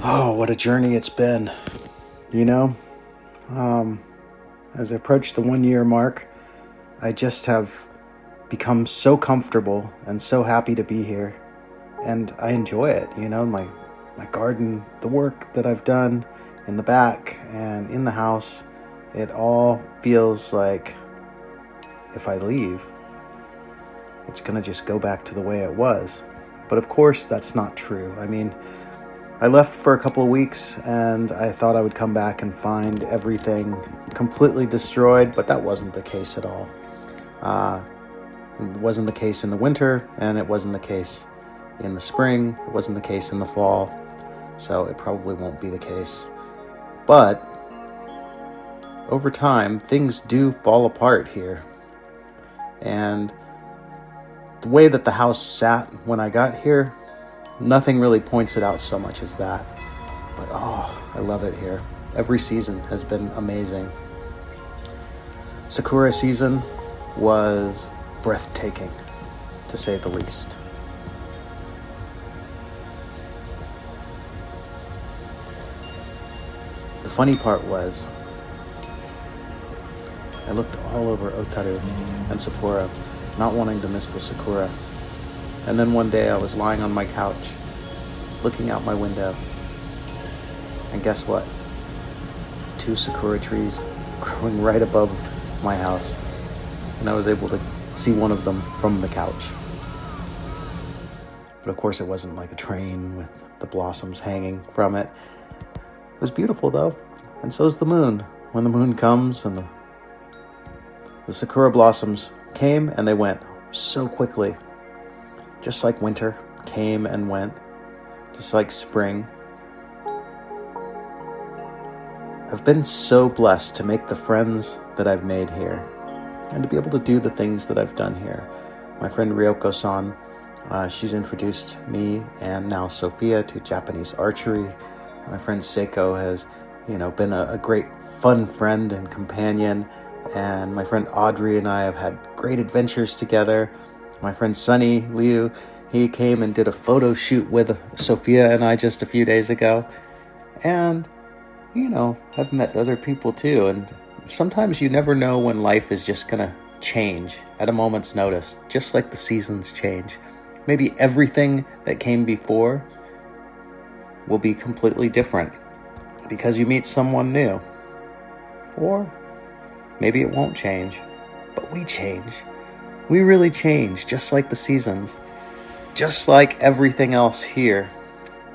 Oh, what a journey it's been. You know, as I approach the 1 year mark, I just have become so comfortable and so happy to be here. And I enjoy it, my garden, the work that I've done in the back and in the house. It all feels like if I leave, it's going to just go back to the way it was. But of course, that's not true. I left for a couple of weeks and I thought I would come back and find everything completely destroyed, but that wasn't the case at all. It wasn't the case in the winter, and it wasn't the case in the spring. It wasn't the case in the fall, so it probably won't be the case. But over time, things do fall apart here. And the way that the house sat when I got here, nothing really points it out so much as that. But I love it here. Every season has been amazing. Sakura season was breathtaking, to say the least. The funny part was, I looked all over Otaru and Sapporo, not wanting to miss the Sakura. And then one day I was lying on my couch, looking out my window, and guess what? 2 Sakura trees growing right above my house, and I was able to see one of them from the couch. But of course it wasn't like a train with the blossoms hanging from it. It was beautiful though, and so is the moon. When the moon comes and the Sakura blossoms came and they went so quickly. Just like winter came and went, just like spring. I've been so blessed to make the friends that I've made here and to be able to do the things that I've done here. My friend Ryoko-san, she's introduced me and now Sophia to Japanese archery. My friend Seiko has, been a great fun friend and companion. And my friend Audrey and I have had great adventures together. My friend Sunny Liu, he came and did a photo shoot with Sophia and I just a few days ago. And, I've met other people too. And sometimes you never know when life is just going to change at a moment's notice, just like the seasons change. Maybe everything that came before will be completely different because you meet someone new. Or maybe it won't change, but we change. We really change, just like the seasons. Just like everything else here.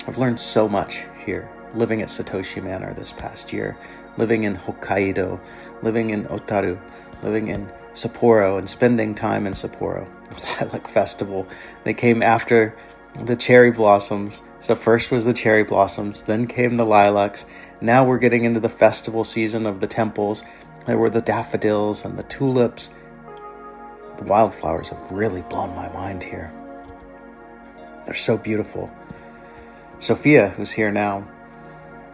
I've learned so much here, living at Satoshi Manor this past year, living in Hokkaido, living in Otaru, living in Sapporo, and spending time in Sapporo. The Lilac Festival. They came after the cherry blossoms. So first was the cherry blossoms, then came the lilacs. Now we're getting into the festival season of the temples. There were the daffodils and the tulips. The wildflowers have really blown my mind here. They're so beautiful. Sophia, who's here now,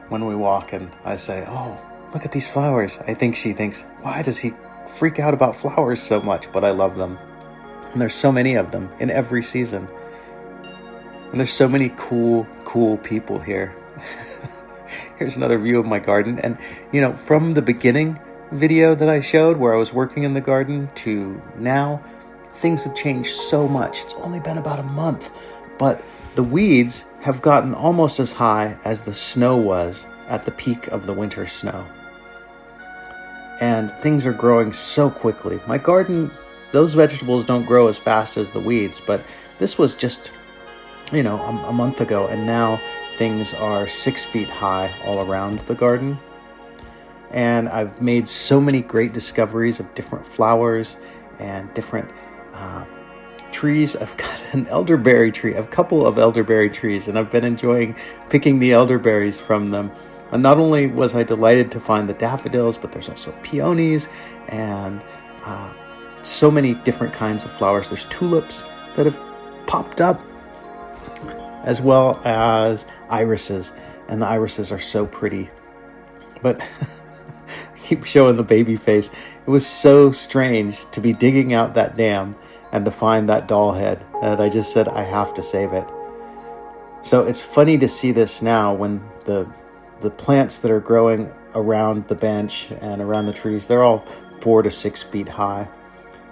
when we walk and I say, "Oh, look at these flowers," I think she thinks, why does he freak out about flowers so much? But I love them. And there's so many of them in every season. And there's so many cool people here. Here's another view of my garden. And, from the beginning video that I showed where I was working in the garden to now, things have changed so much. It's only been about a month, but the weeds have gotten almost as high as the snow was at the peak of the winter snow. And things are growing so quickly. My garden, those vegetables don't grow as fast as the weeds, but this was just, a month ago, and now things are 6 feet high all around the garden. And I've made so many great discoveries of different flowers and different trees. I've got an elderberry tree, a couple of elderberry trees, and I've been enjoying picking the elderberries from them. And not only was I delighted to find the daffodils, but there's also peonies and so many different kinds of flowers. There's tulips that have popped up, as well as irises. And the irises are so pretty. But keep showing the baby face. It was so strange to be digging out that dam and to find that doll head. And I just said, I have to save it. So it's funny to see this now when the plants that are growing around the bench and around the trees, they're all 4 to 6 feet high.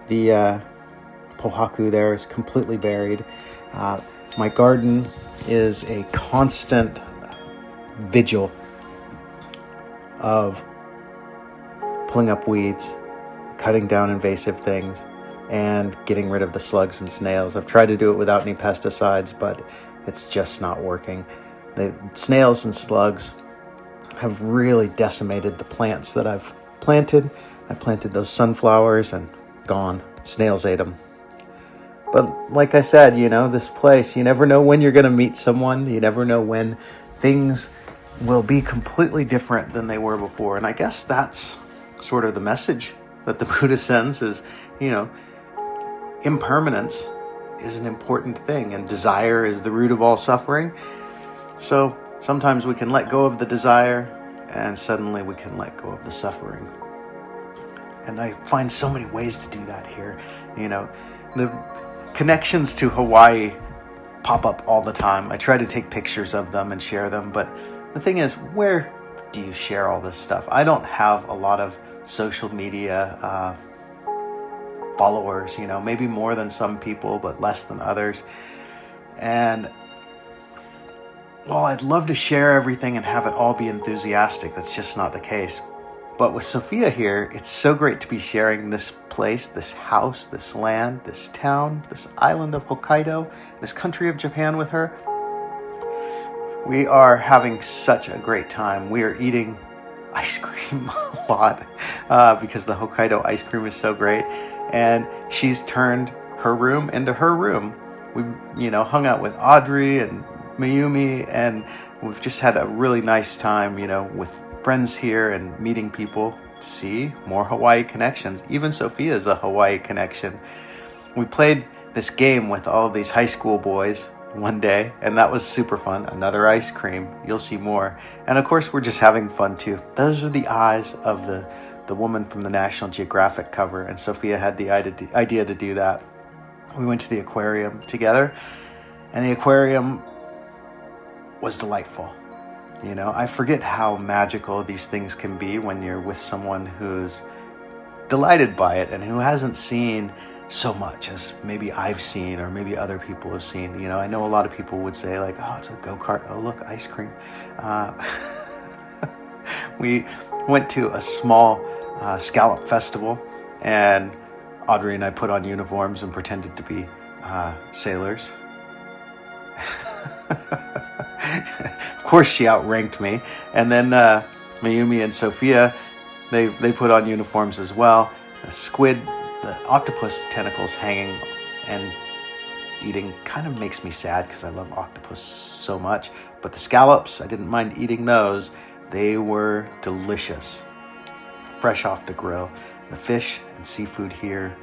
The pohaku there is completely buried. My garden is a constant vigil of pulling up weeds, cutting down invasive things, and getting rid of the slugs and snails. I've tried to do it without any pesticides, but it's just not working. The snails and slugs have really decimated the plants that I've planted. I planted those sunflowers and gone. Snails ate them. But like I said, this place, you never know when you're going to meet someone. You never know when things will be completely different than they were before. And I guess that's sort of the message that the Buddha sends is, impermanence is an important thing, and desire is the root of all suffering. So sometimes we can let go of the desire, and suddenly we can let go of the suffering. And I find so many ways to do that here. The connections to Hawaii pop up all the time. I try to take pictures of them and share them, but the thing is, where do you share all this stuff? I don't have a lot of social media followers, maybe more than some people, but less than others. And while I'd love to share everything and have it all be enthusiastic, that's just not the case. But with Sophia here, it's so great to be sharing this place, this house, this land, this town, this island of Hokkaido, this country of Japan with her. We are having such a great time. We are eating ice cream a lot because the Hokkaido ice cream is so great. And she's turned her room into her room. We've, hung out with Audrey and Mayumi, and we've just had a really nice time, with friends here and meeting people. See, more Hawaii connections. Even Sophia is a Hawaii connection. We played this game with all these high school boys one day, and that was super fun. Another ice cream. You'll see more. And of course, we're just having fun too. Those are the eyes of the woman from the National Geographic cover, and Sophia had the idea to do that. We went to the aquarium together, and the aquarium was delightful. I forget how magical these things can be when you're with someone who's delighted by it and who hasn't seen so much as maybe I've seen or maybe other people have seen. I know a lot of people would say like, oh, it's a go-kart. Oh, look, ice cream. We went to a small scallop festival, and Audrey and I put on uniforms and pretended to be sailors. Of course, she outranked me. And then Mayumi and Sophia, they put on uniforms as well. The squid, the octopus tentacles hanging and eating kind of makes me sad because I love octopus so much. But the scallops, I didn't mind eating those. They were delicious, fresh off the grill. The fish and seafood here,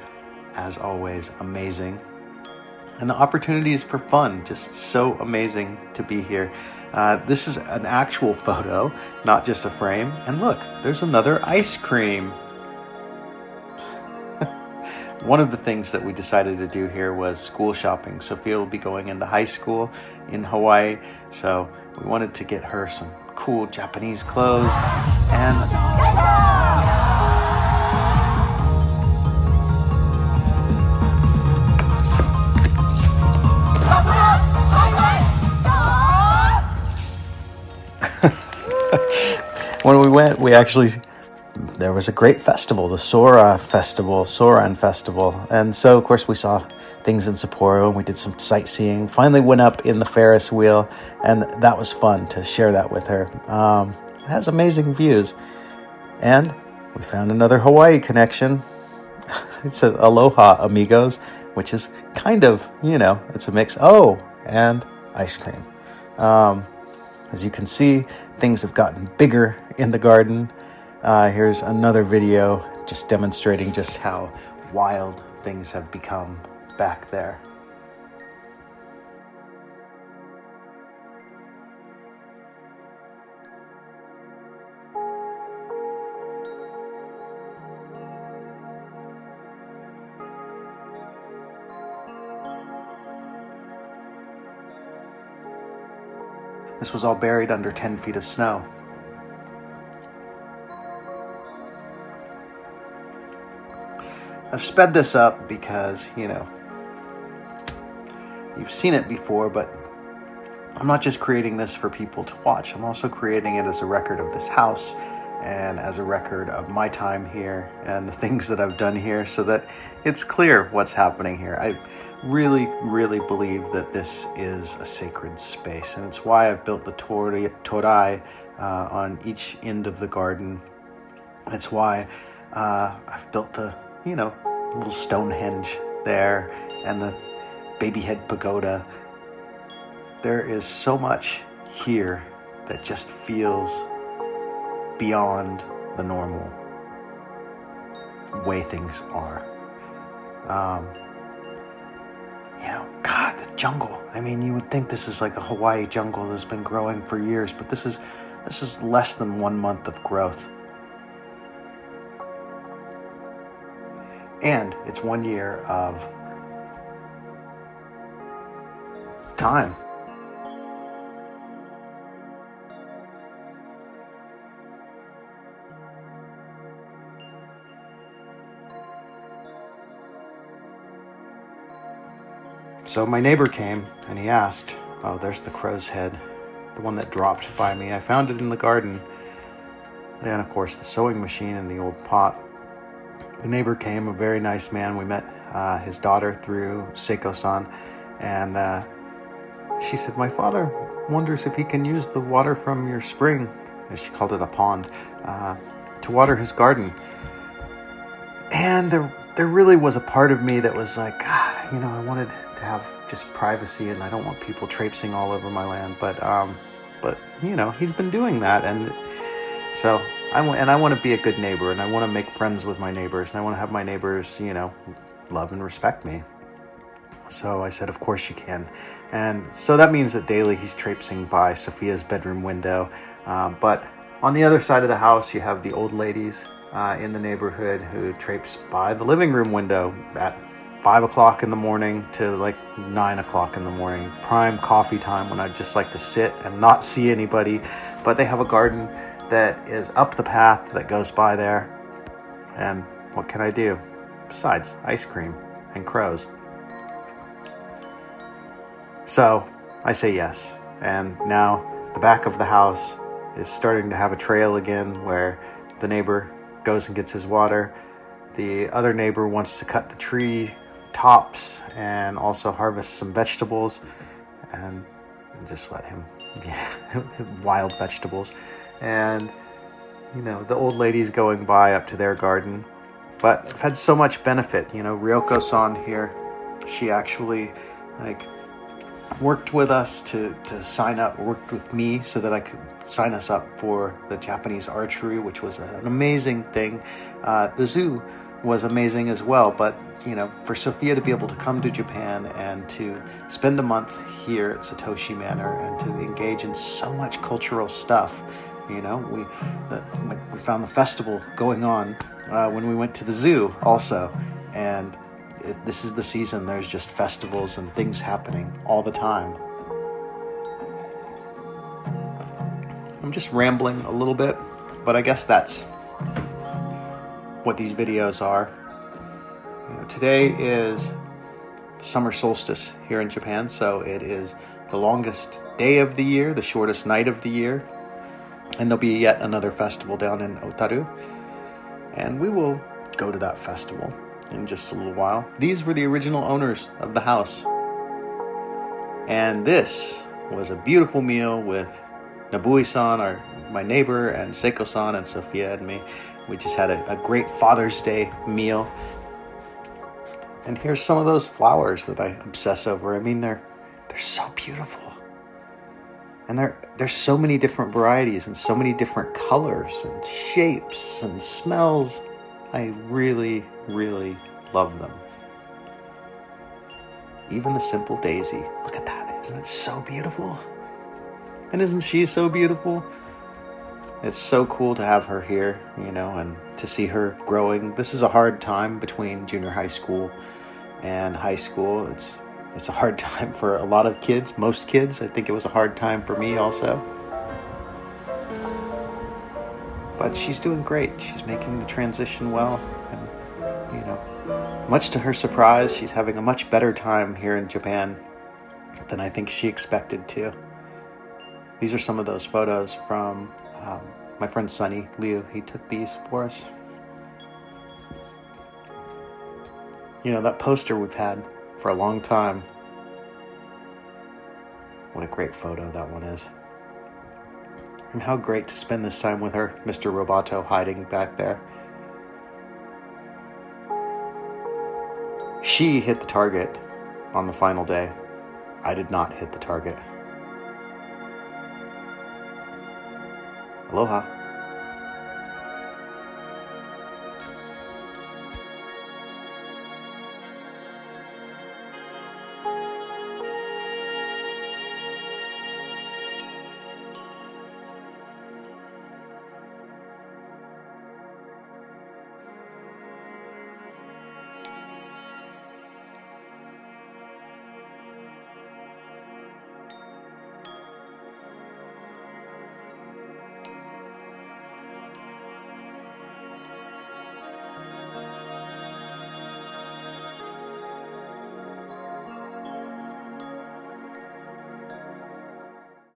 as always, amazing. And the opportunities for fun, just so amazing to be here. This is an actual photo, not just a frame. And look, there's another ice cream. One of the things that we decided to do here was school shopping. Sophia will be going into high school in Hawaii, so we wanted to get her some cool Japanese clothes. And when we went, there was a great festival, the Soran Festival. And so, of course, we saw things in Sapporo, and we did some sightseeing. Finally went up in the Ferris wheel, and that was fun to share that with her. It has amazing views. And we found another Hawaii connection. It says, aloha, amigos, which is kind of, it's a mix. Oh, and ice cream. As you can see, things have gotten bigger in the garden. Here's another video just demonstrating just how wild things have become back there. This was all buried under 10 feet of snow. I've sped this up because, you've seen it before, but I'm not just creating this for people to watch. I'm also creating it as a record of this house and as a record of my time here and the things that I've done here so that it's clear what's happening here. I really, really believe that this is a sacred space, and it's why I've built the torai on each end of the garden. It's why I've built the, little Stonehenge there and the baby head pagoda. There is so much here that just feels beyond the normal way things are. God, the jungle. I mean, you would think this is like a Hawaii jungle that's been growing for years, but this is less than 1 month of growth. And it's 1 year of time. So my neighbor came and he asked, oh, there's the crow's head, the one that dropped by me. I found it in the garden. And of course the sewing machine and the old pot. The neighbor came, a very nice man. We met his daughter through Seiko-san, and she said, my father wonders if he can use the water from your spring, as she called it, a pond, to water his garden. And there really was a part of me that was like, God, I wanted to have just privacy, and I don't want people traipsing all over my land. But he's been doing that, and so I want to be a good neighbor, and I want to make friends with my neighbors, and I want to have my neighbors, love and respect me. So I said, of course you can. And so that means that daily he's traipsing by Sophia's bedroom window. But on the other side of the house, you have the old ladies in the neighborhood who traipse by the living room window at 5 o'clock in the morning to like 9 o'clock in the morning, prime coffee time, when I'd just like to sit and not see anybody. But they have a garden that is up the path that goes by there. And what can I do besides ice cream and crows? So I say yes. And now the back of the house is starting to have a trail again where the neighbor goes and gets his water. The other neighbor wants to cut the tree tops and also harvest some vegetables and just let him, wild vegetables. And, the old lady's going by up to their garden. But I've had so much benefit. Ryoko-san here, she actually, worked with us to sign up, worked with me so that I could sign us up for the Japanese archery, which was an amazing thing. The zoo was amazing as well, but for Sophia to be able to come to Japan and to spend a month here at Satoshi Manor and to engage in so much cultural stuff, we found the festival going on when we went to the zoo also, and this is the season. There's just festivals and things happening all the time. I'm just rambling a little bit, but I guess that's what these videos are. Today is the summer solstice here in Japan, so it is the longest day of the year, the shortest night of the year, and there'll be yet another festival down in Otaru, and we will go to that festival in just a little while. These were the original owners of the house, and this was a beautiful meal with Nabui-san, my neighbor, and Seiko-san and Sophia and me. We just had a great Father's Day meal. And here's some of those flowers that I obsess over. I mean, they're so beautiful. And there's so many different varieties and so many different colors and shapes and smells. I really, really love them. Even the simple daisy. Look at that. Isn't it so beautiful? And isn't she so beautiful? It's so cool to have her here, and to see her growing. This is a hard time between junior high school and high school. It's a hard time for a lot of kids, most kids. I think it was a hard time for me also. But she's doing great. She's making the transition well. And, much to her surprise, she's having a much better time here in Japan than I think she expected to. These are some of those photos from my friend Sonny Liu. He took these for us. That poster we've had for a long time. What a great photo that one is. And how great to spend this time with her, Mr. Roboto hiding back there. She hit the target on the final day. I did not hit the target. Aloha.